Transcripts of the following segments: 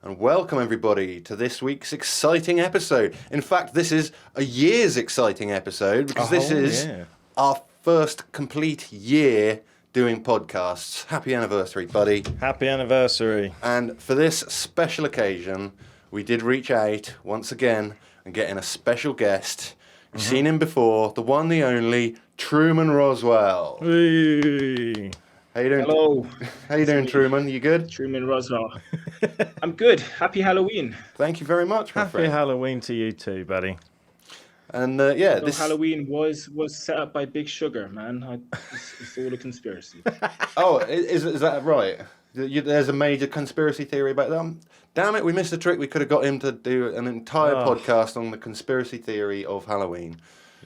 and welcome everybody to this week's exciting episode. In fact, this is a year's exciting episode because this is our first complete year doing podcasts. Happy anniversary, buddy. Happy anniversary. And for this special occasion, we did reach out once again and get in a special guest. You've seen him before, the one, the only, Truman Roswell. Hey. How you doing? Hello. How you doing, Truman? You good? Truman Roswell. I'm good. Happy Halloween. Thank you very much, my friend. Happy Halloween to you too, buddy. And So this Halloween was set up by Big Sugar, man. It's all a conspiracy. Oh, is that right? There's a major conspiracy theory about that. Damn it, we missed a trick. We could have got him to do an entire podcast on the conspiracy theory of Halloween.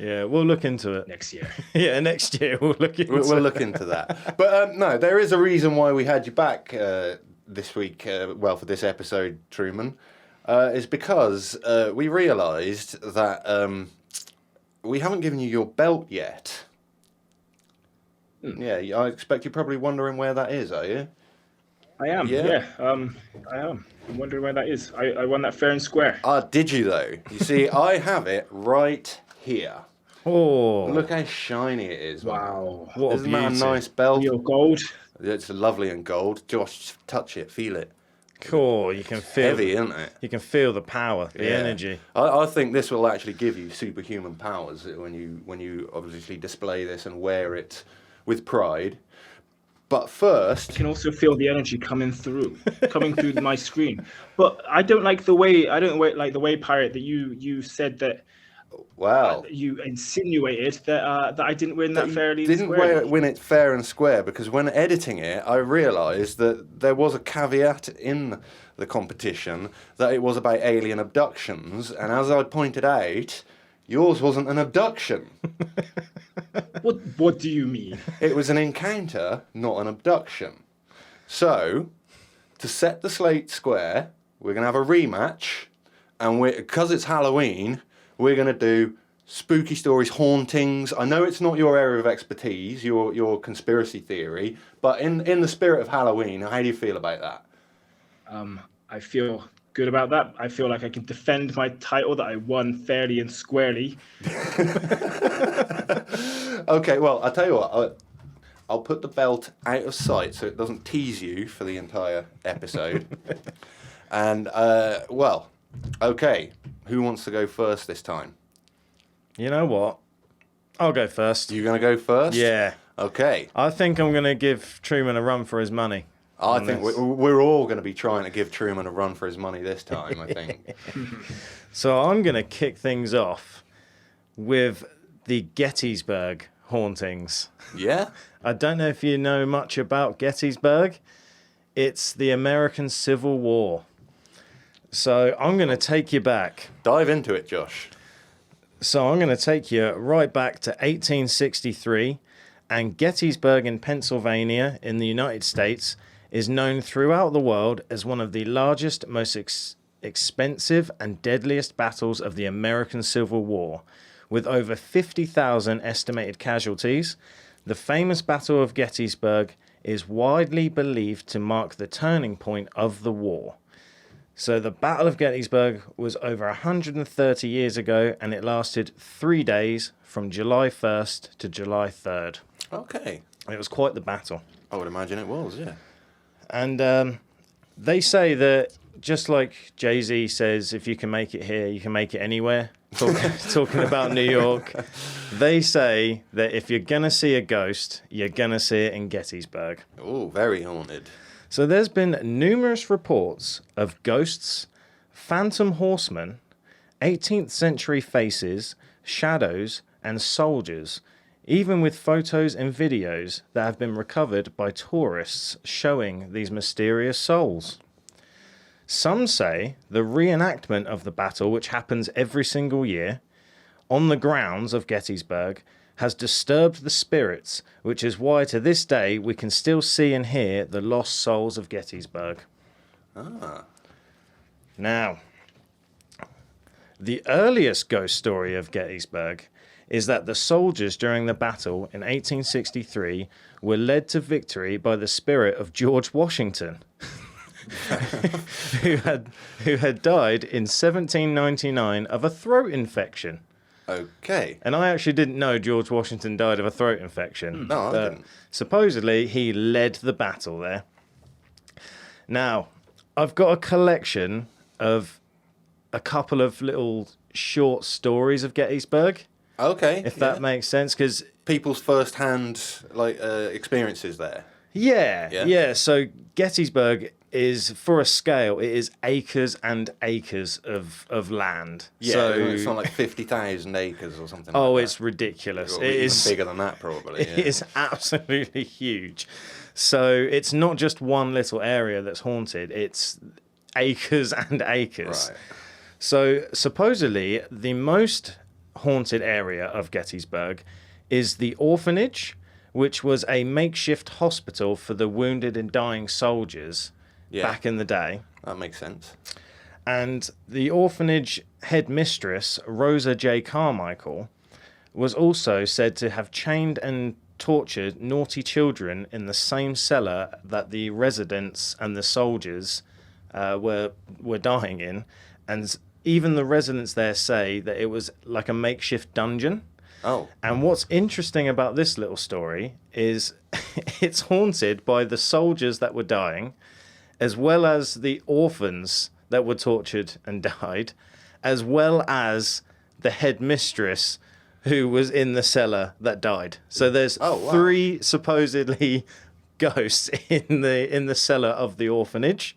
Yeah, we'll look into it. Next year. Yeah, next year we'll look into it. We'll look into that. But no, there is a reason why we had you back this week, for this episode, Truman, is because we realised that we haven't given you your belt yet. Yeah, I expect you're probably wondering where that is, are you? I am. Yeah. I am. I'm wondering where that is. I won that fair and square. Did you though? You see, I have it right here. Oh, Look how shiny it is. Wow. what a Isn't that a beauty. nice belt? Real gold. It's lovely and gold. Josh, touch it, feel it. Cool, you can feel Heavy, isn't it? You can feel the power, the energy. I think this will actually give you superhuman powers when you obviously display this and wear it with pride. But first, I can also feel the energy coming through my screen. But I don't like the way Pirate, that you said that. wow. You insinuated that I didn't win that fairly and Didn't squarely. win it fair and square because when editing it, I realised that there was a caveat in the competition that it was about alien abductions, and as I pointed out, yours wasn't an abduction. What do you mean? It was an encounter, not an abduction. So, to set the slate square, we're going to have a rematch, and because it's Halloween, we're going to do spooky stories, hauntings. I know it's not your area of expertise, your conspiracy theory, but in the spirit of Halloween, how do you feel about that? I feel good about that. I feel like I can defend my title that I won fairly and squarely. Okay, well, I'll tell you what. I'll put the belt out of sight so it doesn't tease you for the entire episode. And, okay. Who wants to go first this time? You know what? I'll go first. You going to go first? Yeah. Okay. I think I'm going to give Truman a run for his money. I think we're all going to be trying to give Truman a run for his money this time, I think. So I'm going to kick things off with the Gettysburg hauntings. Yeah? I don't know if you know much about Gettysburg. It's the American Civil War. So I'm going to take you back. Dive into it, Josh. So I'm going to take you right back to 1863, and Gettysburg in Pennsylvania in the United States is known throughout the world as one of the largest, most expensive and deadliest battles of the American Civil War. With over 50,000 estimated casualties, the famous Battle of Gettysburg is widely believed to mark the turning point of the war. So the Battle of Gettysburg was over 130 years ago, and it lasted 3 days from July 1st to July 3rd. Okay. It was quite the battle. I would imagine it was, yeah. And they say that, just like Jay-Z says, if you can make it here, you can make it anywhere, talking about New York, they say that if you're going to see a ghost, you're going to see it in Gettysburg. Oh, very haunted. So there's been numerous reports of ghosts, phantom horsemen, 18th century faces, shadows, and soldiers, even with photos and videos that have been recovered by tourists showing these mysterious souls. Some say the reenactment of the battle, which happens every single year, on the grounds of Gettysburg, has disturbed the spirits, which is why to this day we can still see and hear the lost souls of Gettysburg. Now, the earliest ghost story of Gettysburg is that the soldiers during the battle in 1863 were led to victory by the spirit of George Washington. who had died in 1799 of a throat infection. Okay. And I actually didn't know George Washington died of a throat infection. No, I but didn't. supposedly he led the battle there. Now, I've got a collection of a couple of little short stories of Gettysburg, Okay. if that makes sense, because people's first-hand experiences there. yeah. So Gettysburg is, for a scale, it is acres and acres of land. Yeah, so it's not like 50,000 acres or something. oh, like it's ridiculous. that. It Even is bigger than that, probably. It is absolutely huge. So it's not just one little area that's haunted, it's acres and acres. Right. So supposedly the most haunted area of Gettysburg is the orphanage, which was a makeshift hospital for the wounded and dying soldiers back in the day. That makes sense. And the orphanage headmistress, Rosa J. Carmichael, was also said to have chained and tortured naughty children in the same cellar that the residents and the soldiers were dying in. And even the residents there say that it was like a makeshift dungeon. Oh. And what's interesting about this little story is it's haunted by the soldiers that were dying, as well as the orphans that were tortured and died, as well as the headmistress who was in the cellar that died. So there's three supposedly ghosts in the cellar of the orphanage.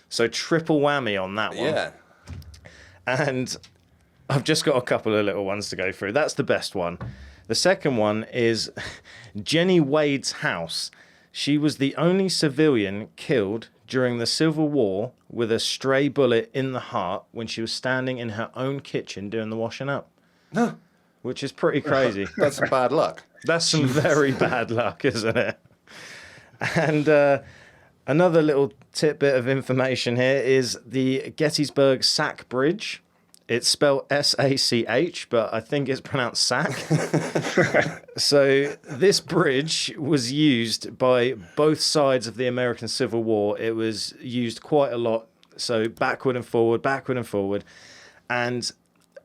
So triple whammy on that one. Yeah. And I've just got a couple of little ones to go through. That's the best one. The second one is Jenny Wade's house. She was the only civilian killed during the Civil War with a stray bullet in the heart when she was standing in her own kitchen doing the washing up. No. Which is pretty crazy. That's some bad luck. That's some very bad luck, isn't it? And another little tidbit of information here is the Gettysburg Sack Bridge. It's spelled S-A-C-H, but I think it's pronounced sack. So this bridge was used by both sides of the American Civil War. It was used quite a lot. So backward and forward. And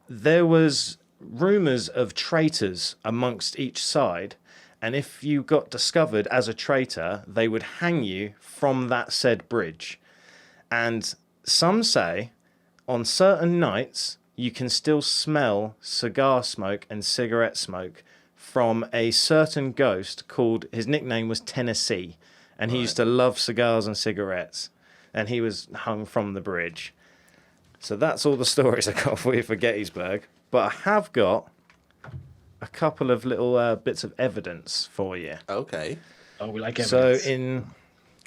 there was rumours of traitors amongst each side. And if you got discovered as a traitor, they would hang you from that said bridge. And some say on certain nights, you can still smell cigar smoke and cigarette smoke from a certain ghost called, his nickname was Tennessee. And he used to love cigars and cigarettes. And he was hung from the bridge. So that's all the stories I got for you for Gettysburg. But I have got a couple of little bits of evidence for you. Okay. Oh, we like evidence. So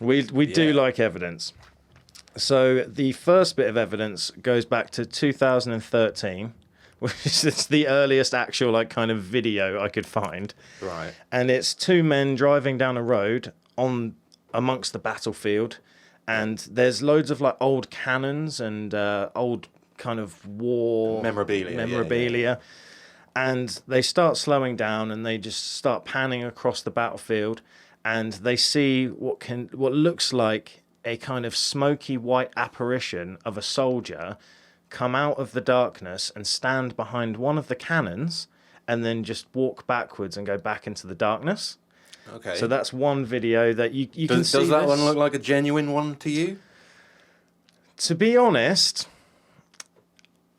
we do like evidence. So the first bit of evidence goes back to 2013, which is the earliest actual kind of video I could find. Right. And it's two men driving down a road amongst the battlefield, and there's loads of old cannons and old kind of war memorabilia. Yeah. And they start slowing down and they just start panning across the battlefield, and they see what looks like a kind of smoky white apparition of a soldier come out of the darkness and stand behind one of the cannons and then just walk backwards and go back into the darkness. Okay. So that's one video that you can see. Does that one look like a genuine one to you? To be honest,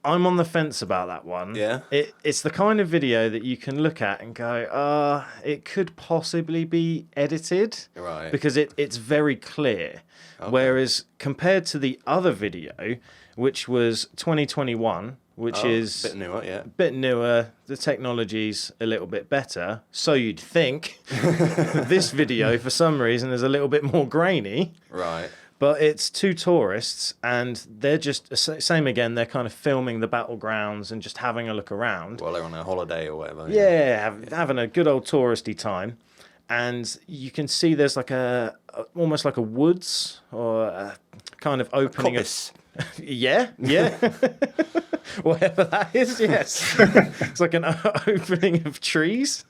I'm on the fence about that one. Yeah. It's the kind of video that you can look at and go, it could possibly be edited. Right. Because it's very clear. Okay. Whereas compared to the other video, which was 2021, which is a bit newer, yeah. Bit newer, the technology's a little bit better. So you'd think. This video, for some reason, is a little bit more grainy. Right. But it's two tourists, and they're just, same again, they're kind of filming the battlegrounds and just having a look around. Well, they're on a holiday or whatever. Yeah, having a good old touristy time. And you can see there's almost like a woods or a kind of opening. Yeah. Whatever that is, yes. It's like an opening of trees.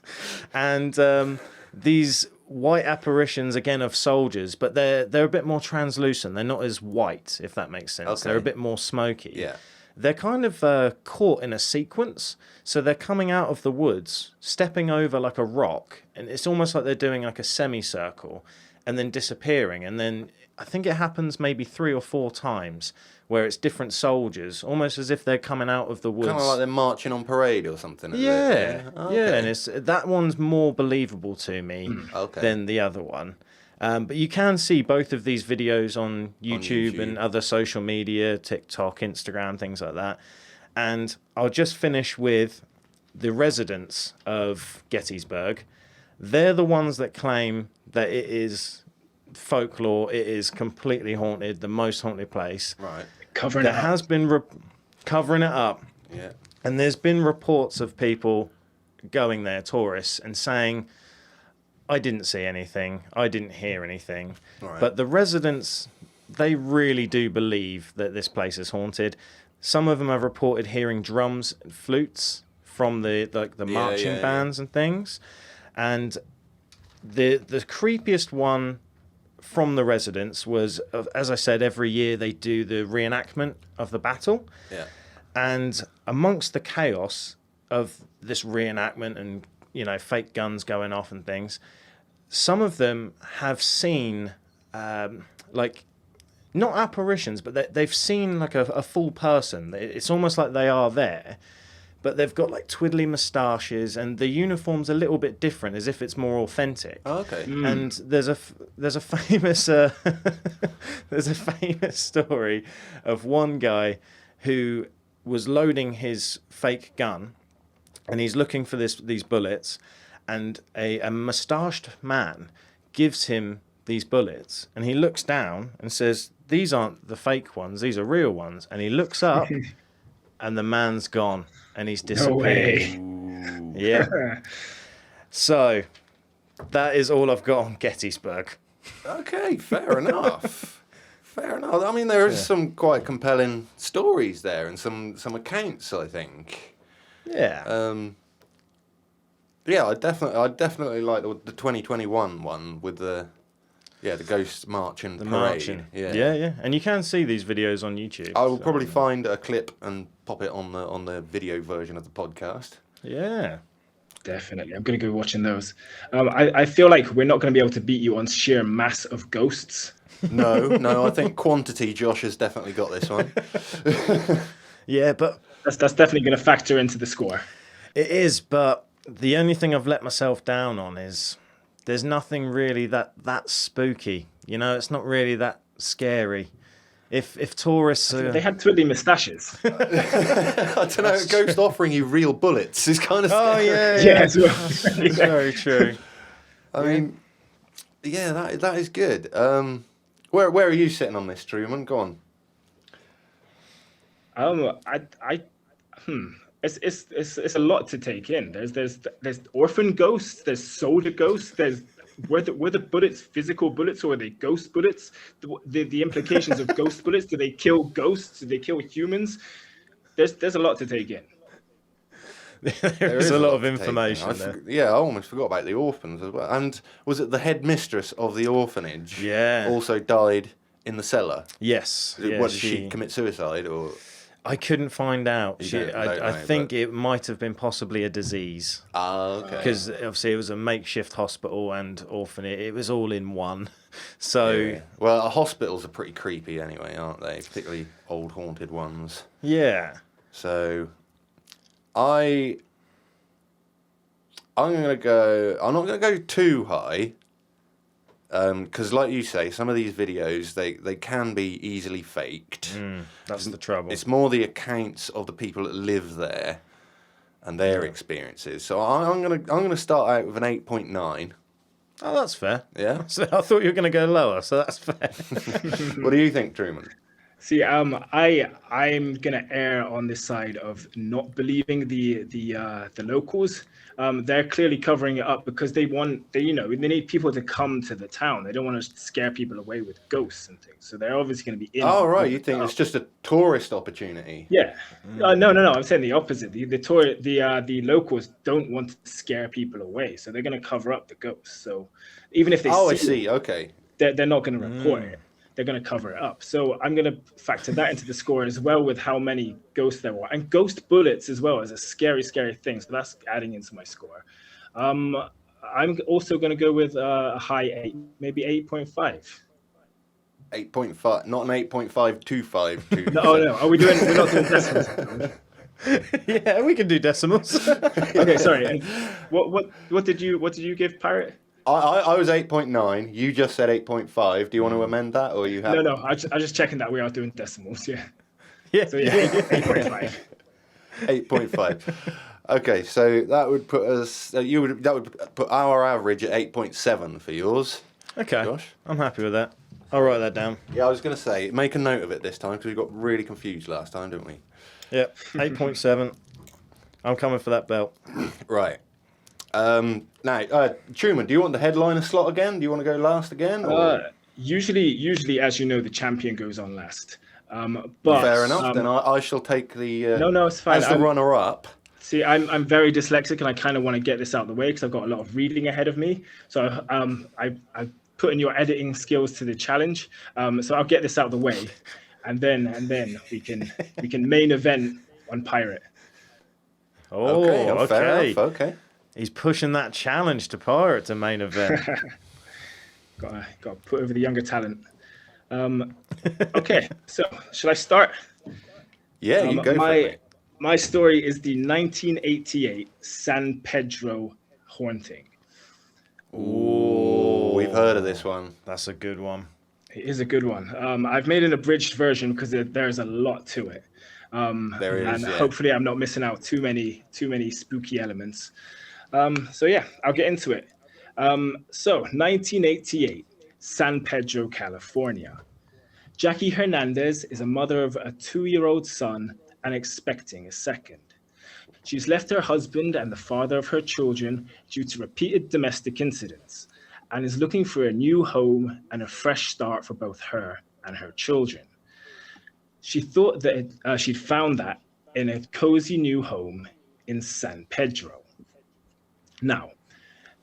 And these white apparitions again of soldiers, but they're a bit more translucent. They're not as white, if that makes sense. Okay. They're a bit more smoky. Yeah. They're kind of caught in a sequence, so they're coming out of the woods, stepping over like a rock, and it's almost like they're doing like a semicircle, and then disappearing. And then I think it happens maybe 3 or 4 times, where it's different soldiers, almost as if they're coming out of the woods. Kind of like they're marching on parade or something. Is Yeah, it? yeah, and that one's more believable to me Okay. than the other one. But you can see both of these videos on YouTube and other social media, TikTok, Instagram, things like that. And I'll just finish with the residents of Gettysburg. They're the ones that claim that it is folklore, it is completely haunted, the most haunted place. Right. Covering There it up. has been covering it up. Yeah. And there's been reports of people going there, tourists, and saying, I didn't see anything, I didn't hear anything. Right. But the residents, they really do believe that this place is haunted. Some of them have reported hearing drums and flutes from the marching bands and things. And the creepiest one from the residents was, as I said, every year they do the reenactment of the battle. Yeah. And amongst the chaos of this reenactment and, fake guns going off and things, some of them have seen, not apparitions, but they've seen like a full person. It's almost like they are there, but they've got like twiddly moustaches and the uniform's a little bit different, as if it's more authentic. Oh, okay. And there's a famous there's a famous story of one guy who was loading his fake gun, and he's looking for these bullets, and a moustached man gives him these bullets, and he looks down and says, "These aren't the fake ones; these are real ones." And he looks up, and the man's gone, and he's disappeared. No way. Yeah. So that is all I've got on Gettysburg. Okay, fair enough. Fair enough. I mean, there is some quite compelling stories there, and some accounts, I think. Yeah. Yeah, I definitely like the 2021 one with the ghost marching The parade. marching. Yeah. And you can see these videos on YouTube. I will probably find a clip and pop it on the video version of the podcast. Yeah. Definitely. I'm going to go watching those. I feel like we're not going to be able to beat you on sheer mass of ghosts. No, I think quantity, Josh has definitely got this one. Yeah, but That's definitely going to factor into the score. it is, but the only thing I've let myself down on is there's nothing really that spooky. It's not really that scary. If tourists They had twiddly moustaches. I don't know, a ghost offering you real bullets is kind of scary. Yeah, as well. It's very true. I mean, yeah, that is good. Where are you sitting on this, Truman? Go on. It's a lot to take in. There's orphan ghosts, there's soldier ghosts, there's were the bullets physical bullets or were they ghost bullets? The implications of ghost bullets. Do they kill ghosts? Do they kill humans? There's a lot to take in. There is a lot of information there. Yeah, I almost forgot about the orphans as well. And was it the headmistress of the orphanage? Yeah. Also died in the cellar. Yes. Yeah, What, did she commit suicide or? I couldn't find out. don't I know, think but- it might have been possibly a disease. Okay. Because obviously it was a makeshift hospital and orphanage. It was all in one. So, Yeah. Well, hospitals are pretty creepy anyway, aren't they? Particularly old haunted ones. yeah. So, I'm not gonna go too high, because like you say, some of these videos they can be easily faked. That's the trouble. It's more the accounts of the people that live there and their experiences. So I'm gonna start out with an 8.9. Oh, that's fair. Yeah. So I thought you were going to go lower, so that's fair. What do you think, Truman? See, I'm gonna err on the side of not believing the locals. They're clearly covering it up because they need people to come to the town. They don't want to scare people away with ghosts and things. So they're obviously going to be in. Oh, right. over You the think top. it's just a tourist opportunity? Yeah. No. I'm saying the opposite. The locals don't want to scare people away, so they're going to cover up the ghosts. So even if they I see see. Okay. they're not going to report it. They're going to cover it up. So I'm going to factor that into the score as well with how many ghosts there were. And ghost bullets as well is a scary, scary thing. So that's adding into my score. I'm also going to go with a high 8, maybe 8.5. 8.5, not an 8.525. No. We're not doing decimals. Yeah, we can do decimals. Okay, sorry. And what did you give Pirate? I was 8.9. You just said 8.5. Do you want to amend that, or you have? No. I just checking that we are doing decimals. Yeah. Yeah. So yeah, 8.5. 8.5. Okay, so that would put us. That would put our average at 8.7 for yours. Okay. Josh? I'm happy with that. I'll write that down. Yeah, I was going to say, make a note of it this time because we got really confused last time, didn't we? Yep. 8.7. I'm coming for that belt. Right. Now, Truman, do you want the headliner slot again? Do you want to go last again? Or? Usually, as you know, the champion goes on last. But fair enough. Then I shall take the. No, it's fine. As the runner-up. See, I'm very dyslexic, and I kind of want to get this out of the way because I've got a lot of reading ahead of me. So I put in your editing skills to the challenge. So I'll get this out of the way, and then we can main event on Pirate. Oh, okay. Fair enough. Okay. He's pushing that challenge to Pirate to main event. Got to put over the younger talent. Okay, so shall I start? Yeah, you go for it. My story is the 1988 San Pedro haunting. Ooh, We've heard of this one. That's a good one. It is a good one. I've made an abridged version because there's a lot to it. There is, and yeah. hopefully I'm not missing out too many spooky elements. So yeah, I'll get into it. So 1988, San Pedro, California. Jackie Hernandez is a mother of a 2-year-old son and expecting a second. She's left her husband and the father of her children due to repeated domestic incidents and is looking for a new home and a fresh start for both her and her children. She thought that she'd found that in a cozy new home in San Pedro. Now,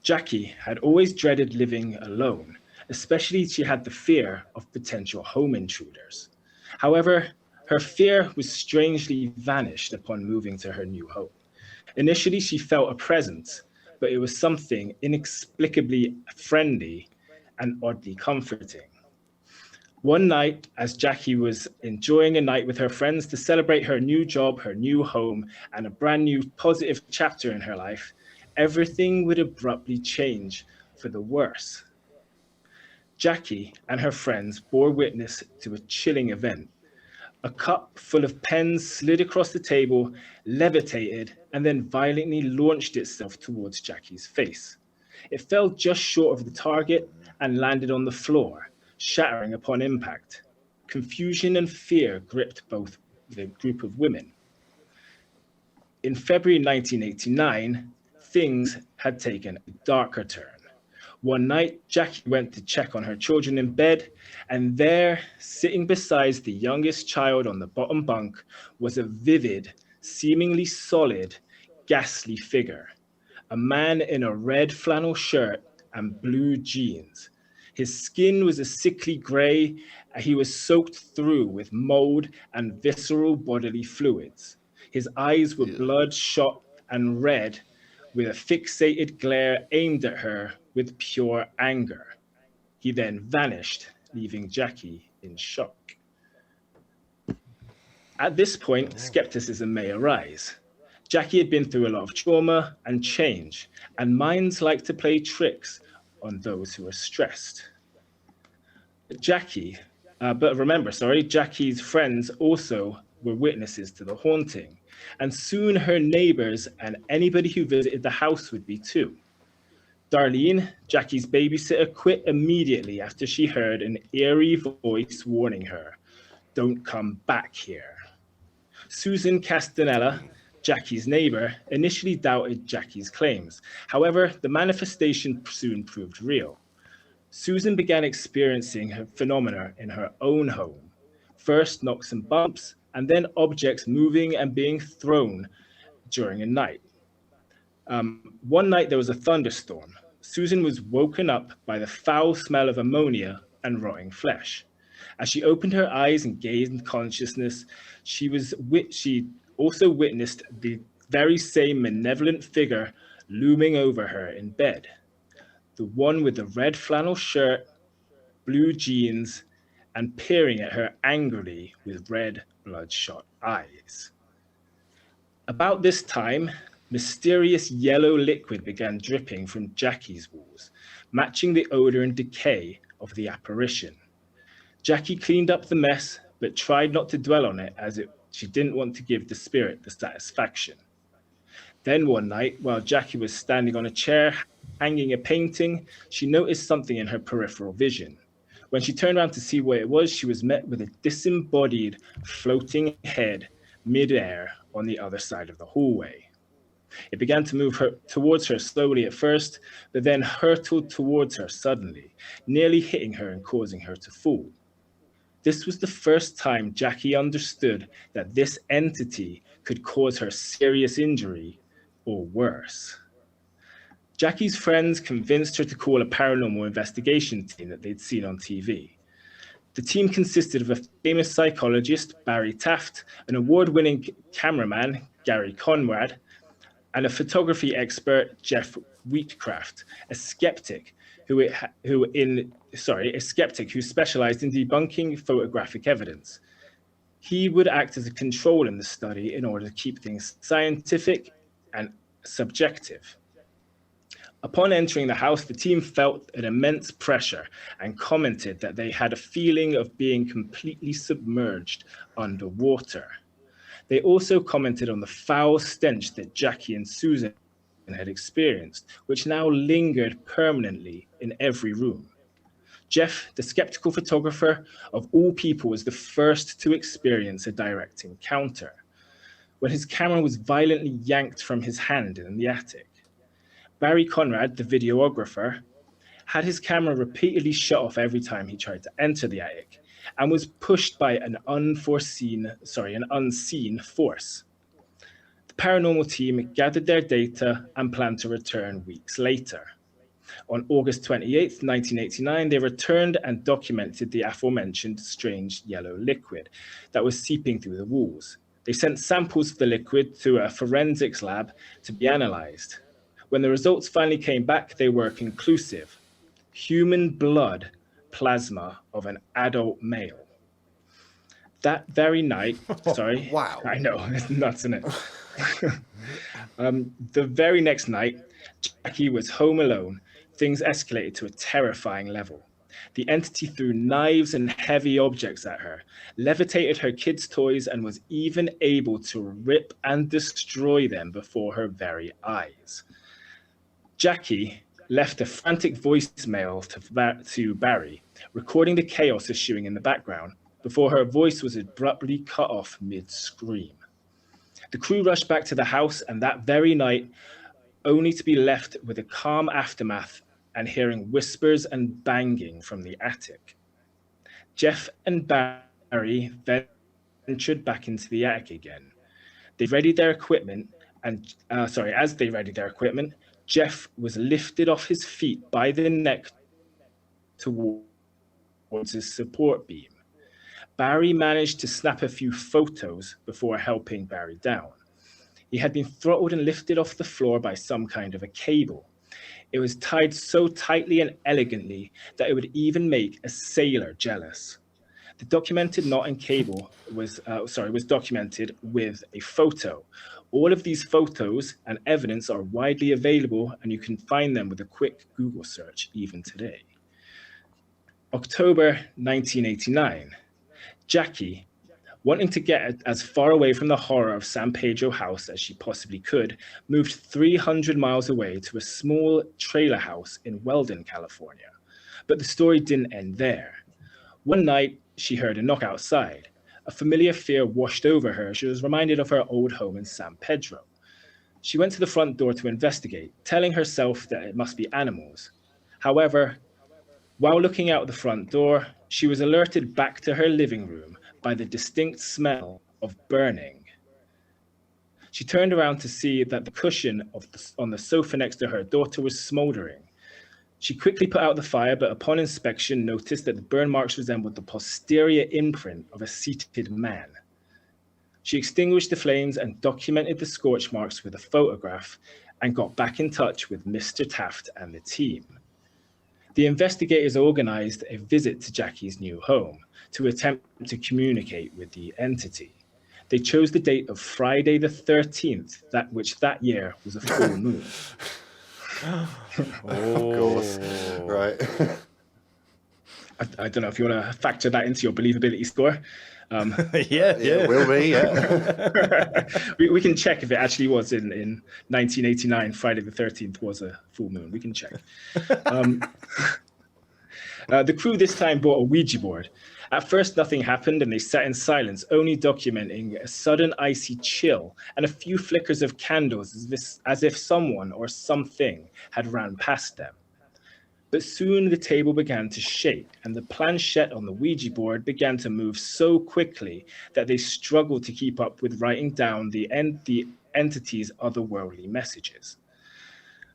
Jackie had always dreaded living alone, especially she had the fear of potential home intruders. However, her fear was strangely vanished upon moving to her new home. Initially, she felt a presence, but it was something inexplicably friendly and oddly comforting. One night, as Jackie was enjoying a night with her friends to celebrate her new job, her new home, and a brand new positive chapter in her life, everything would abruptly change for the worse. Jackie and her friends bore witness to a chilling event. A cup full of pens slid across the table, levitated, and then violently launched itself towards Jackie's face. It fell just short of the target and landed on the floor, shattering upon impact. Confusion and fear gripped both the group of women. In February 1989, things had taken a darker turn. One night, Jackie went to check on her children in bed, and there, sitting beside the youngest child on the bottom bunk, was a vivid, seemingly solid, ghastly figure. A man in a red flannel shirt and blue jeans. His skin was a sickly gray, and he was soaked through with mold and visceral bodily fluids. His eyes were bloodshot and red, with a fixated glare aimed at her with pure anger. He then vanished, leaving Jackie in shock. At this point, skepticism may arise. Jackie had been through a lot of trauma and change, and minds like to play tricks on those who are stressed. Jackie's friends also were witnesses to the haunting, and soon her neighbors and anybody who visited the house would be too. Darlene, Jackie's babysitter, quit immediately after she heard an eerie voice warning her, "Don't come back here." Susan Castanella, Jackie's neighbor, initially doubted Jackie's claims. However, the manifestation soon proved real. Susan began experiencing her phenomena in her own home. First knocks and bumps, and then objects moving and being thrown during a night. One night there was a thunderstorm. Susan was woken up by the foul smell of ammonia and rotting flesh. As she opened her eyes and gained consciousness, she also witnessed the very same malevolent figure looming over her in bed. The one with the red flannel shirt, blue jeans, and peering at her angrily with red, bloodshot eyes. About this time, mysterious yellow liquid began dripping from Jackie's walls, matching the odor and decay of the apparition. Jackie cleaned up the mess, but tried not to dwell on it she didn't want to give the spirit the satisfaction. Then one night, while Jackie was standing on a chair hanging a painting, she noticed something in her peripheral vision. When she turned around to see what it was, she was met with a disembodied, floating head midair on the other side of the hallway. It began to move towards her slowly at first, but then hurtled towards her suddenly, nearly hitting her and causing her to fall. This was the first time Jackie understood that this entity could cause her serious injury or worse. Jackie's friends convinced her to call a paranormal investigation team that they'd seen on TV. The team consisted of a famous psychologist, Barry Taft, an award-winning cameraman, Gary Conrad, and a photography expert, Jeff Wheatcraft, a skeptic who specialized in debunking photographic evidence. He would act as a control in the study in order to keep things scientific and subjective. Upon entering the house, the team felt an immense pressure and commented that they had a feeling of being completely submerged underwater. They also commented on the foul stench that Jackie and Susan had experienced, which now lingered permanently in every room. Jeff, the skeptical photographer, of all people, was the first to experience a direct encounter, when his camera was violently yanked from his hand in the attic. Barry Conrad, the videographer, had his camera repeatedly shut off every time he tried to enter the attic, and was pushed by an unseen force. The paranormal team gathered their data and planned to return weeks later. On August 28, 1989, they returned and documented the aforementioned strange yellow liquid that was seeping through the walls. They sent samples of the liquid to a forensics lab to be analyzed. When the results finally came back, they were conclusive. Human blood plasma of an adult male. That very night, Wow. I know, it's nuts, isn't it? The very next night, Jackie was home alone. Things escalated to a terrifying level. The entity threw knives and heavy objects at her, levitated her kids' toys, and was even able to rip and destroy them before her very eyes. Jackie left a frantic voicemail to Barry, recording the chaos ensuing in the background, before her voice was abruptly cut off mid-scream. The crew rushed back to the house, and that very night, only to be left with a calm aftermath and hearing whispers and banging from the attic. Jeff and Barry ventured back into the attic again. They readied their equipment, and as they readied their equipment, Jeff was lifted off his feet by the neck towards his support beam. Barry managed to snap a few photos before helping Barry down. He had been throttled and lifted off the floor by some kind of a cable. It was tied so tightly and elegantly that it would even make a sailor jealous. The documented knot and cable was documented with a photo. All of these photos and evidence are widely available, and you can find them with a quick Google search even today. October 1989. Jackie, wanting to get as far away from the horror of San Pedro house as she possibly could, moved 300 miles away to a small trailer house in Weldon, California. But the story didn't end there. One night, she heard a knock outside. A familiar fear washed over her. She was reminded of her old home in San Pedro. She went to the front door to investigate, telling herself that it must be animals. However, while looking out the front door, she was alerted back to her living room by the distinct smell of burning. She turned around to see that the cushion on the sofa next to her daughter was smoldering. She quickly put out the fire, but upon inspection noticed that the burn marks resembled the posterior imprint of a seated man. She extinguished the flames and documented the scorch marks with a photograph and got back in touch with Mr. Taft and the team. The investigators organized a visit to Jackie's new home to attempt to communicate with the entity. They chose the date of Friday the 13th, which that year was a full moon. Of course. Right. I don't know if you want to factor that into your believability score. Yeah. It will be, yeah. we can check if it actually was in 1989. Friday the 13th was a full moon. We can check. The crew this time brought a Ouija board. At first, nothing happened, and they sat in silence, only documenting a sudden icy chill and a few flickers of candles as if someone or something had ran past them. But soon the table began to shake, and the planchette on the Ouija board began to move so quickly that they struggled to keep up with writing down the entity's otherworldly messages.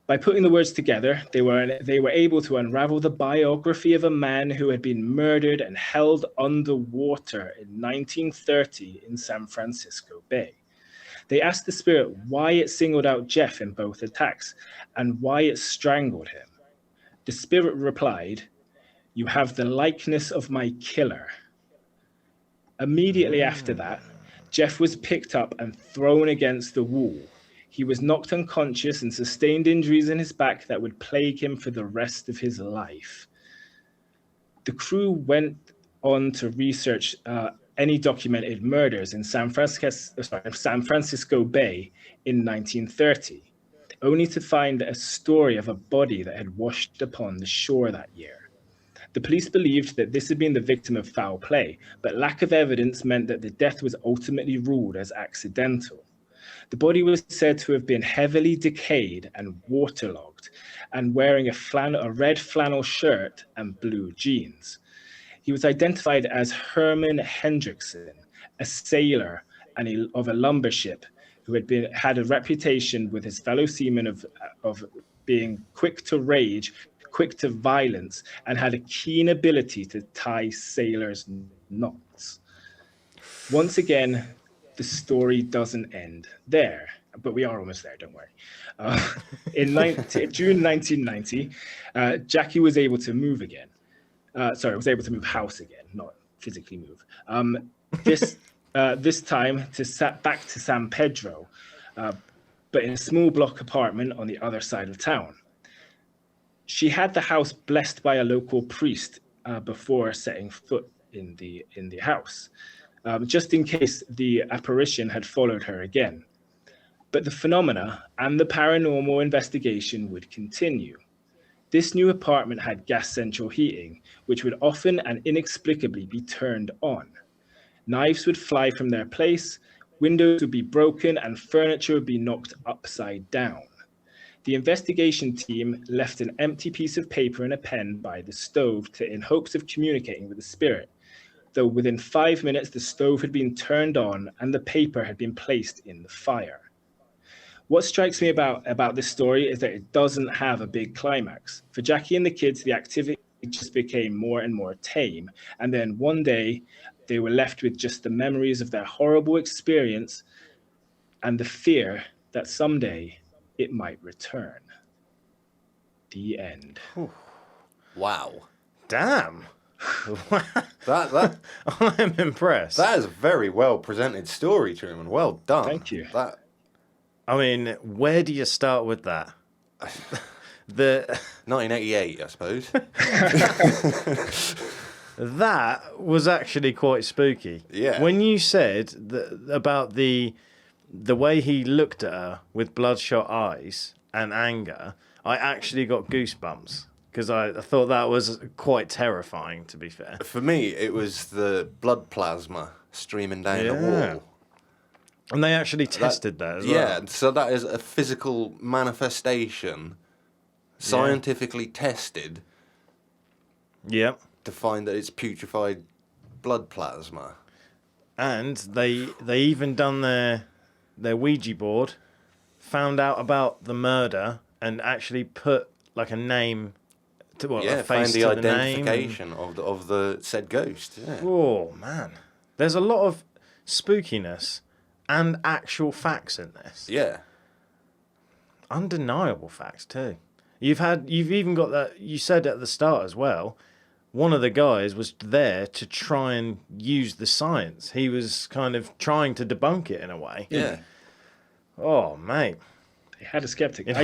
By putting the words together, they were able to unravel the biography of a man who had been murdered and held underwater in 1930 in San Francisco Bay. They asked the spirit why it singled out Jeff in both attacks and why it strangled him. The spirit replied, "You have the likeness of my killer." Immediately after that, Jeff was picked up and thrown against the wall. He was knocked unconscious and sustained injuries in his back that would plague him for the rest of his life. The crew went on to research any documented murders in San Francisco Bay in 1930, only to find a story of a body that had washed upon the shore that year. The police believed that this had been the victim of foul play, but lack of evidence meant that the death was ultimately ruled as accidental. The body was said to have been heavily decayed and waterlogged, and wearing a red flannel shirt and blue jeans. He was identified as Herman Hendrickson, a sailor of a lumber ship who had a reputation with his fellow seamen of being quick to rage, quick to violence, and had a keen ability to tie sailors' knots. Once again, the story doesn't end there, but we are almost there, don't worry. In June 1990, Jackie was able to move again. Was able to move house again, not physically move. This time back to San Pedro, but in a small block apartment on the other side of town. She had the house blessed by a local priest before setting foot in the house, just in case the apparition had followed her again. But the phenomena and the paranormal investigation would continue. This new apartment had gas central heating, which would often and inexplicably be turned on. Knives would fly from their place, windows would be broken, and furniture would be knocked upside down. The investigation team left an empty piece of paper and a pen by the stove in hopes of communicating with the spirit, though within 5 minutes the stove had been turned on and the paper had been placed in the fire. What strikes me about this story is that it doesn't have a big climax. For Jackie and the kids, the activity just became more and more tame, and then one day they were left with just the memories of their horrible experience and the fear that someday it might return. The end. Wow. Damn. That I'm impressed. That is a very well presented story, Truman. Well done. Thank you. I mean, where do you start with that? 1988, I suppose. That was actually quite spooky. Yeah. When you said about the way he looked at her with bloodshot eyes and anger, I actually got goosebumps because I thought that was quite terrifying, to be fair. For me, it was the blood plasma streaming down the wall. And they actually tested that as well. Yeah, so that is a physical manifestation, scientifically tested. Yep. To find that it's putrefied blood plasma. And they even done their Ouija board, found out about the murder, and actually put like a name to a face found the to identification the name. of the said ghost. Yeah. Oh man, there's a lot of spookiness and actual facts in this. Yeah. Undeniable facts too. You've even got that. You said at the start as well. One of the guys was there to try and use the science. He was kind of trying to debunk it in a way. Yeah. Oh, mate. They had a skeptic. You know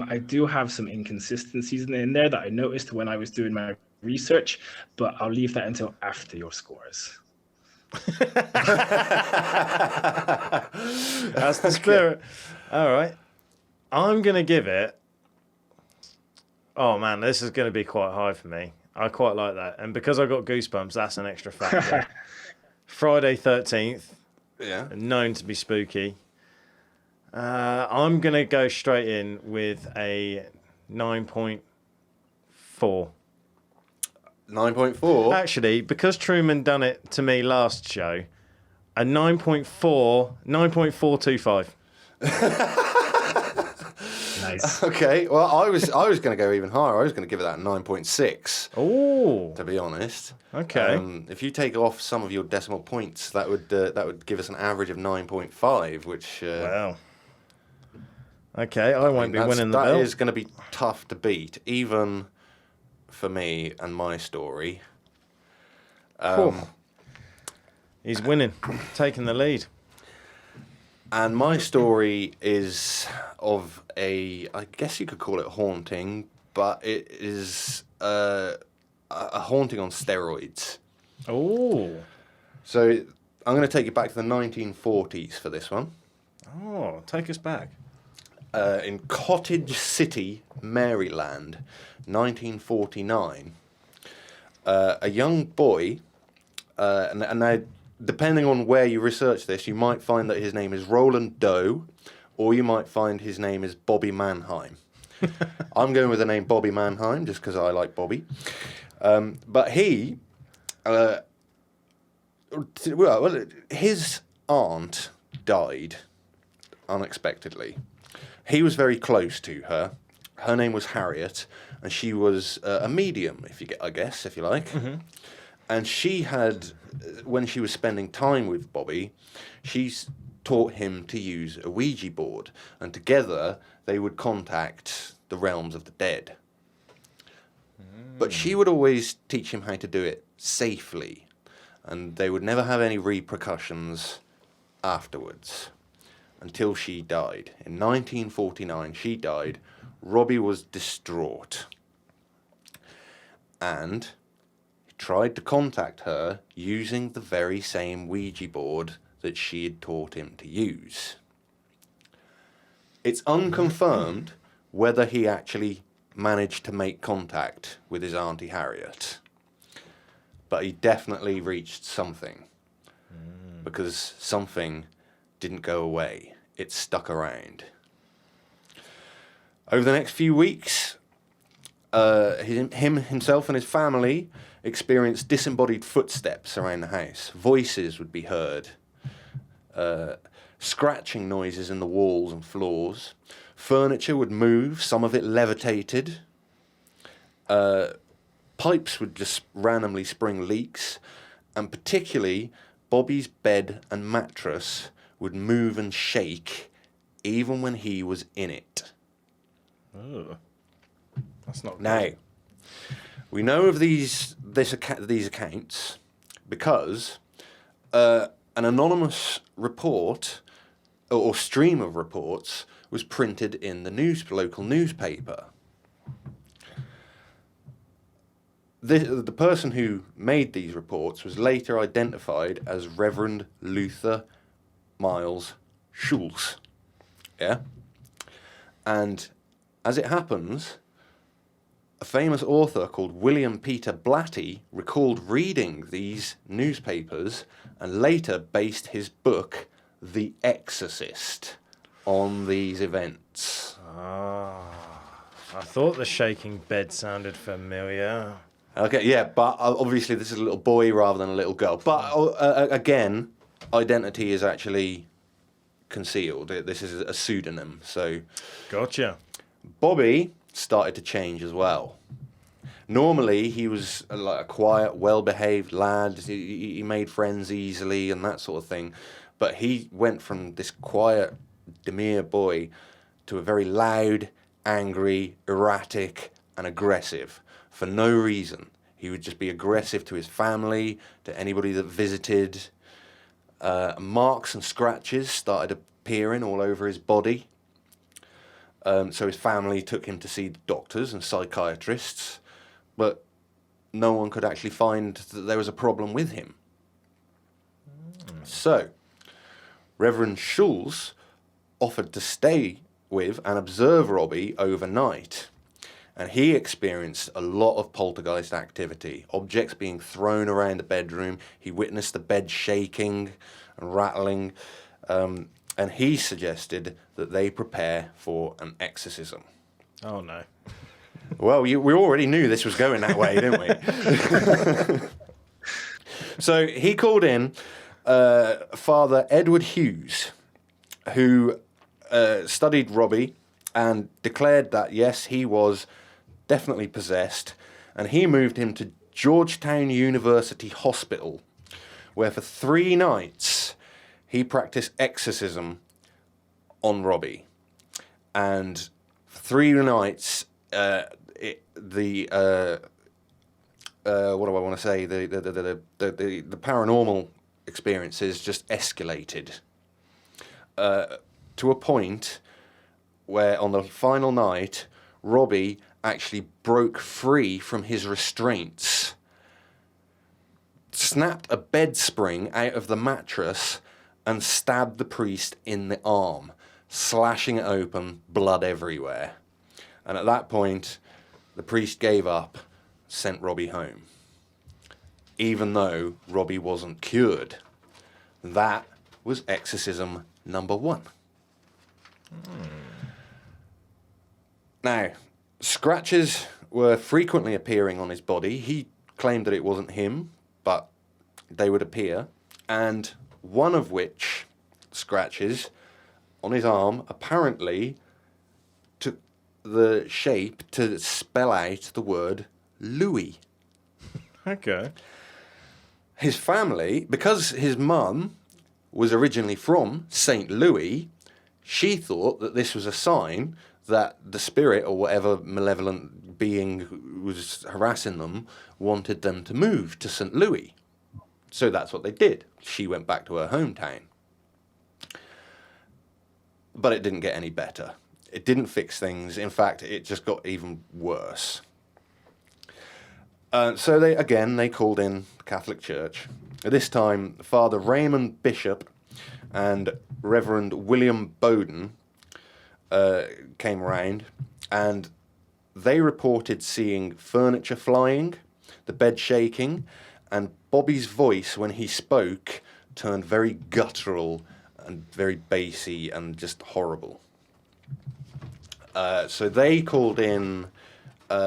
I do have some inconsistencies in there that I noticed when I was doing my research, but I'll leave that until after your scores. That's the spirit. All right. I'm going to give it... Oh, man, this is going to be quite high for me. I quite like that. And because I got goosebumps, that's an extra factor. Friday 13th. Yeah. Known to be spooky. I'm going to go straight in with a 9.4. 9.4? Actually, because Truman done it to me last show, a 9.425. Nice. Okay, well, I was going to go even higher. I was going to give it that 9.6. Oh, To be honest. okay. If you take off some of your decimal points, that would give us an average of 9.5, which... Wow. Okay, I won't be winning the That belt. is going to be tough to beat, even for me and my story. He's winning, taking the lead. And my story is of I guess you could call it haunting, but it is a haunting on steroids. Oh. So I'm going to take you back to the 1940s for this one. Oh, take us back. In Cottage City, Maryland, 1949, a young boy, and now, depending on where you research this, you might find that his name is Roland Doe, or you might find his name is Bobby Mannheim. I'm going with the name Bobby Mannheim just because I like Bobby. But he, his aunt died unexpectedly. He was very close to her. Her name was Harriet, and she was a medium, if you like. Mm-hmm. And she had, when she was spending time with Bobby, she's taught him to use a Ouija board, and together they would contact the realms of the dead. But she would always teach him how to do it safely, and they would never have any repercussions afterwards. Until she died. In 1949, she died. Robbie was distraught. And he tried to contact her using the very same Ouija board that she had taught him to use. It's unconfirmed whether he actually managed to make contact with his Auntie Harriet. But he definitely reached something. Because something didn't go away. It stuck around. Over the next few weeks, himself and his family experienced disembodied footsteps around the house. Voices would be heard. Scratching noises in the walls and floors. Furniture would move, some of it levitated. Pipes would just randomly spring leaks. And particularly, Bobby's bed and mattress would move and shake even when he was in it. Oh, that's not good. Now, we know of these accounts because an anonymous report or stream of reports was printed in the local newspaper. The person who made these reports was later identified as Reverend Luther Miles Schultz. Yeah? And as it happens, a famous author called William Peter Blatty recalled reading these newspapers and later based his book, The Exorcist, on these events. I thought the shaking bed sounded familiar. Okay, yeah, but obviously this is a little boy rather than a little girl. But again, identity is actually concealed. This is a pseudonym. So, Gotcha. Bobby started to change as well. Normally, he was like a quiet, well-behaved lad. He made friends easily and that sort of thing. But he went from this quiet, demure boy to a very loud, angry, erratic, and aggressive for no reason. He would just be aggressive to his family, to anybody that visited. Marks and scratches started appearing all over his body. So his family took him to see doctors and psychiatrists, but no one could actually find that there was a problem with him. So, Reverend Schulz offered to stay with and observe Robbie overnight. And he experienced a lot of poltergeist activity, objects being thrown around the bedroom. He witnessed the bed shaking and rattling. And he suggested that they prepare for an exorcism. Oh, no. Well, we already knew this was going that way, didn't we? So he called in Father Edward Hughes, who studied Robbie and declared that, yes, he was definitely possessed. And he moved him to Georgetown University Hospital, where for 3 nights he practiced exorcism on Robbie. And for 3 nights, what do I want to say? The paranormal experiences just escalated to a point where on the final night, Robbie actually broke free from his restraints, snapped a bed spring out of the mattress, and stabbed the priest in the arm, slashing it open, blood everywhere. And at that point, the priest gave up, sent Robbie home, even though Robbie wasn't cured. That was exorcism number 1. Now, scratches were frequently appearing on his body. He claimed that it wasn't him, but they would appear. And one of which scratches on his arm apparently took the shape to spell out the word Louis. Okay. His family, because his mum was originally from St. Louis, she thought that this was a sign that the spirit or whatever malevolent being who was harassing them wanted them to move to St. Louis. So that's what they did. She went back to her hometown. But it didn't get any better. It didn't fix things. In fact, it just got even worse. So they called in the Catholic Church. At this time, Father Raymond Bishop and Reverend William Bowden came around, and they reported seeing furniture flying, the bed shaking, and Bobby's voice when he spoke turned very guttural and very bassy and just horrible. So they called in, he's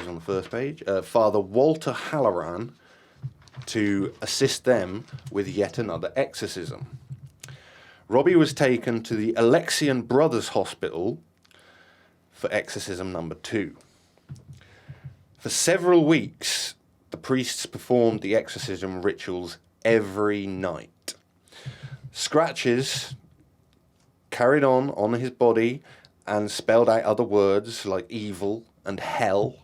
on the first page, Father Walter Halloran to assist them with yet another exorcism. Robbie was taken to the Alexian Brothers Hospital for exorcism number 2. For several weeks, the priests performed the exorcism rituals every night. Scratches carried on his body and spelled out other words like evil and hell.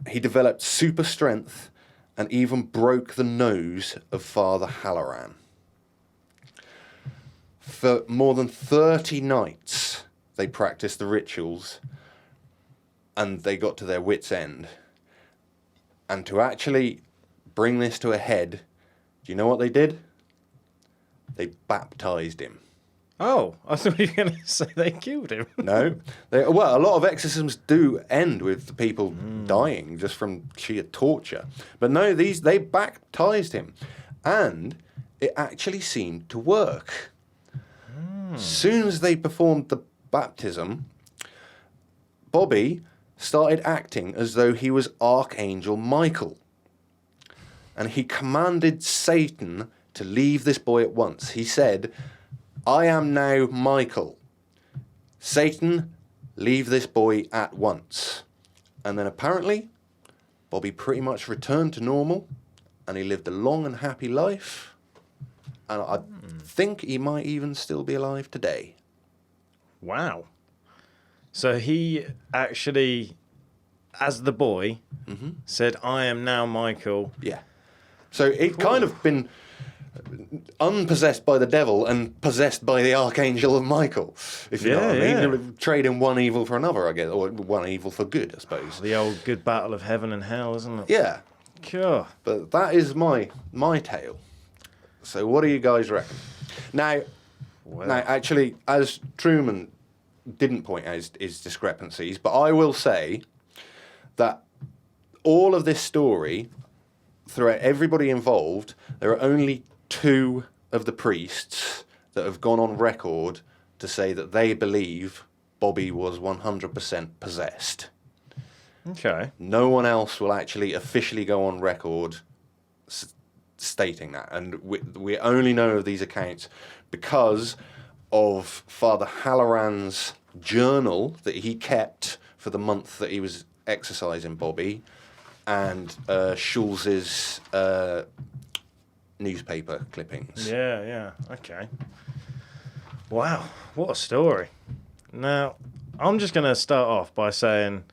He developed super strength and even broke the nose of Father Halloran. For more than 30 nights, they practiced the rituals and they got to their wits' end. And to actually bring this to a head, do you know what they did? They baptized him. Oh, I thought you were going to say they killed him. No. Well, a lot of exorcisms do end with the people dying just from sheer torture. But no, they baptized him. And it actually seemed to work. As soon as they performed the baptism, Bobby started acting as though he was Archangel Michael. And he commanded Satan to leave this boy at once. He said, "I am now Michael. Satan, leave this boy at once." And then apparently, Bobby pretty much returned to normal, and he lived a long and happy life. And I think he might even still be alive today. Wow. So he actually, as the boy, said, "I am now Michael." Yeah. So it kind of been unpossessed by the devil and possessed by the Archangel of Michael, if you know what I mean. Trading one evil for another, I guess, or one evil for good, I suppose. The old good battle of heaven and hell, isn't it? Yeah. Sure. But that is my tale. So what do you guys reckon? Now, actually, as Truman didn't point out his discrepancies, but I will say that all of this story, throughout everybody involved, there are only 2 of the priests that have gone on record to say that they believe Bobby was 100% possessed. Okay. No one else will actually officially go on record stating that. And we only know of these accounts because of Father Halloran's journal that he kept for the month that he was exercising Bobby, and Schulz's newspaper clippings. Yeah. Okay. Wow, what a story. Now, I'm just going to start off by saying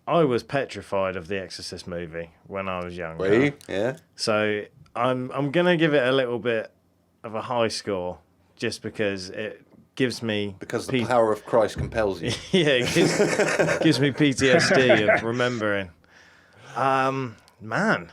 I was petrified of the Exorcist movie when I was younger. Were you? Yeah. So I'm going to give it a little bit of a high score just because it gives me... Because the power of Christ compels you. Yeah, it gives me PTSD of remembering. Man,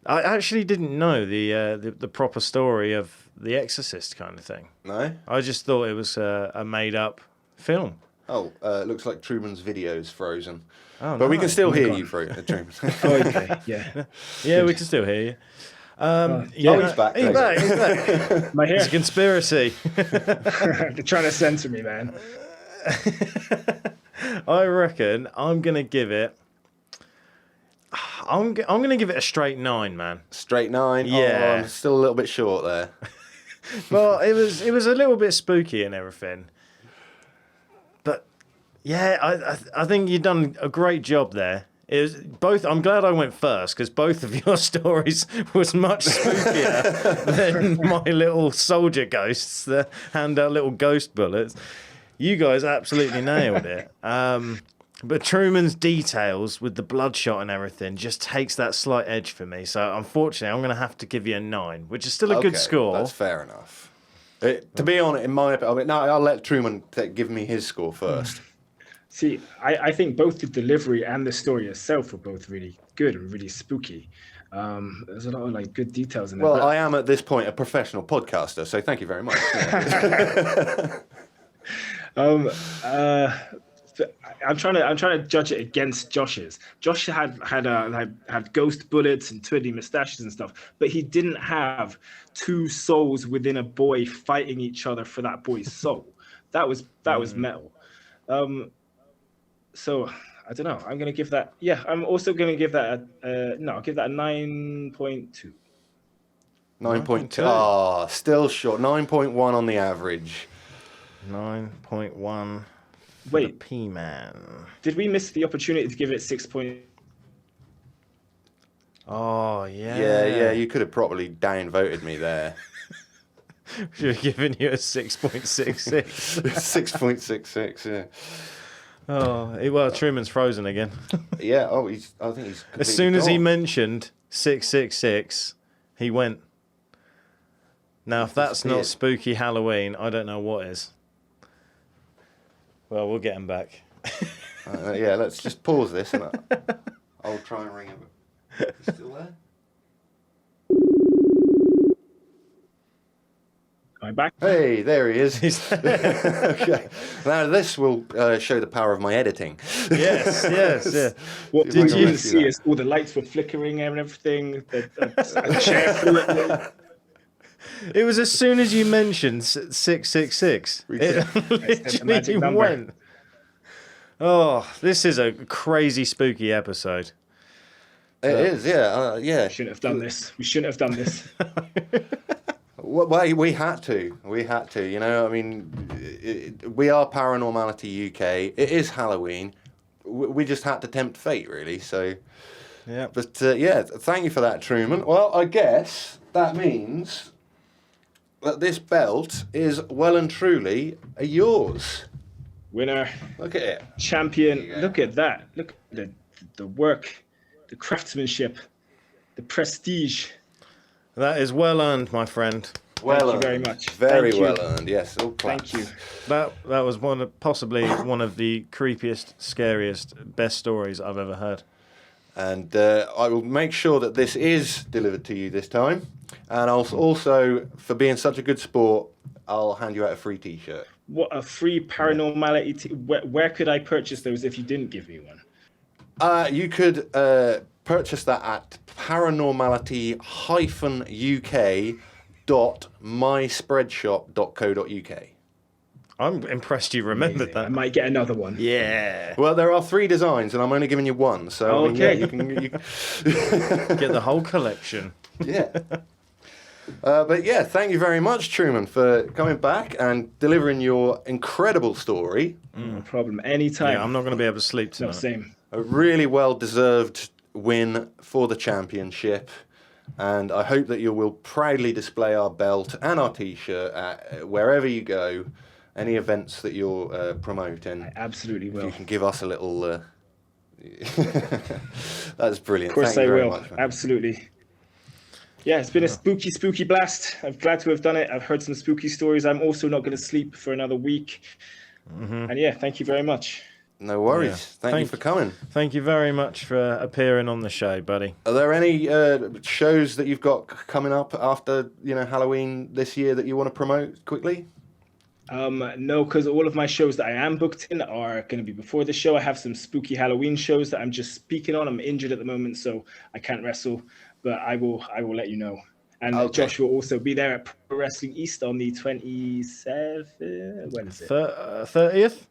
I actually didn't know the proper story of The Exorcist kind of thing. No? I just thought it was a made-up film. Oh, it looks like Truman's video's frozen. Oh, but we can still hear God. you, Truman. Oh, okay. Yeah. Yeah, we can still hear you. Oh, he's back. He's back. My hair. It's a conspiracy. They're trying to censor me, man. I reckon I'm going to give it... I'm going to give it a straight 9, man. Straight 9? Yeah. Oh, I'm still a little bit short there. Well, it was a little bit spooky and everything. But, yeah, I think you've done a great job there. It was both. I'm glad I went first because both of your stories was much spookier than my little soldier ghosts that hand out little ghost bullets. You guys absolutely nailed it. But Truman's details with the bloodshot and everything just takes that slight edge for me. So unfortunately, I'm going to have to give you a 9, which is still a good score. That's fair enough. To be honest, in my opinion, no, I'll let Truman give me his score first. See, I think both the delivery and the story itself were both really good and really spooky. There's a lot of good details in there. Well, I am at this point a professional podcaster, so thank you very much. I'm trying to judge it against Josh's. Josh had ghost bullets and twirly mustaches and stuff, but he didn't have 2 souls within a boy fighting each other for that boy's soul. That was metal. So I don't know. I'm gonna give that. Yeah, I'm also gonna give that. I'll give that a 9.2. 9.2. Ah, still short. 9.1 on the average. 9.1. Wait, P-Man. Did we miss the opportunity to give it 6. Oh yeah. Yeah. You could have probably downvoted me there. Should have given you a 6.66. 6.66. Yeah. Oh, well, Truman's frozen again. Yeah. Oh, I think he's. As soon as he gone. mentioned 666, he went. Now, if that's not spooky Halloween, I don't know what is. Well, we'll get him back. Yeah, let's just pause this and I'll try and ring him. He's still there? back? Hey, there he is. Okay. Now this will show the power of my editing. Yes. What See if I did can you rescue see? that. Is all the lights were flickering and everything. A chair flew at me. It was as soon as you mentioned 666. It the magic literally number. went. Oh, this is a crazy, spooky episode. It is, yeah, yeah. Shouldn't have done this. We shouldn't have done this. Well, we had to. You know, I mean, we are Paranormality UK. It is Halloween. We just had to tempt fate, really. So, Yeah. but yeah, thank you for that, Truman. Well, I guess that means that this belt is well and truly yours. Winner, Look at it. champion. Yeah. Look at that. Look at the work, the craftsmanship, the prestige. That is well earned, my friend. Well Thank you earned. very much. Very Thank you. well earned. Yes. All claps. Thank you. That was possibly one of the creepiest, scariest, best stories I've ever heard. And I will make sure that this is delivered to you this time. And I'll also, for being such a good sport, I'll hand you out a free T-shirt. What a free paranormality. Where could I purchase those if you didn't give me one? You could purchase that at paranormality-uk.myspreadshop.co.uk. I'm impressed you remembered I that. might get another one. Yeah. Well, there are 3 designs, and I'm only giving you one. So I mean, yeah, Okay. you can. Get the whole collection. Yeah. But yeah, thank you very much, Truman, for coming back and delivering your incredible story. No problem. Anytime. Yeah, I'm not going to be able to sleep No, tonight. same. A really well-deserved win for the championship. And I hope that you will proudly display our belt and our T-shirt at wherever you go, any events that you're promoting. I absolutely If will. you can give us a little... That's brilliant. Of course Thank I you very will. much, man. Absolutely. Yeah, it's been a spooky blast. I'm glad to have done it. I've heard some spooky stories. I'm also not going to sleep for another week. And yeah, thank you very much. No worries. Yeah. Thank you for coming. Thank you very much for appearing on the show, buddy. Are there any shows that you've got coming up after Halloween this year that you want to promote quickly? No, because all of my shows that I am booked in are going to be before the show. I have some spooky Halloween shows that I'm just speaking on. I'm injured at the moment, so I can't wrestle, but I will let you know. And Okay. Josh will also be there at Pro Wrestling East on the 27th. When is it? 30th?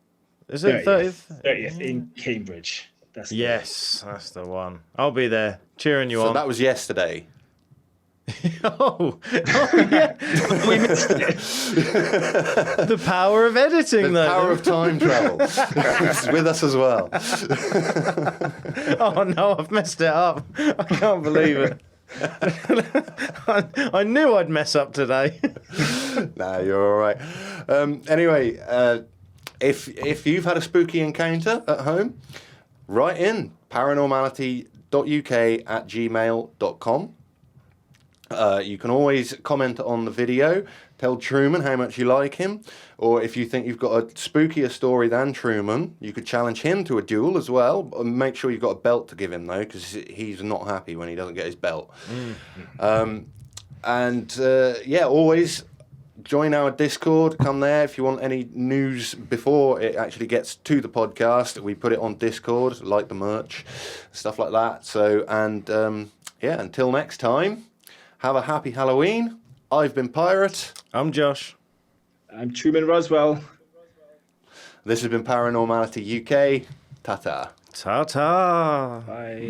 Is it 30th? 30th in Cambridge. That's the- Yes, that's the one. I'll be there cheering you So on. that was yesterday. Oh yeah. We missed it. The power of editing, The though. power of time travel is with us as well. Oh no, I've messed it up. I can't believe it. I knew I'd mess up today. No, you're all right. Anyway, if you've had a spooky encounter at home, write in paranormality.uk@gmail.com. You can always comment on the video, tell Truman how much you like him, or if you think you've got a spookier story than Truman, you could challenge him to a duel as well. Make sure you've got a belt to give him, though, because he's not happy when he doesn't get his belt. Yeah, always join our Discord. Come there if you want any news before it actually gets to the podcast. We put it on Discord, like the merch, stuff like that. So, yeah, until next time, have a happy Halloween. I've been Pirate. I'm Josh. I'm Truman Roswell. This has been Paranormality UK. Ta-ta. Ta-ta. Bye.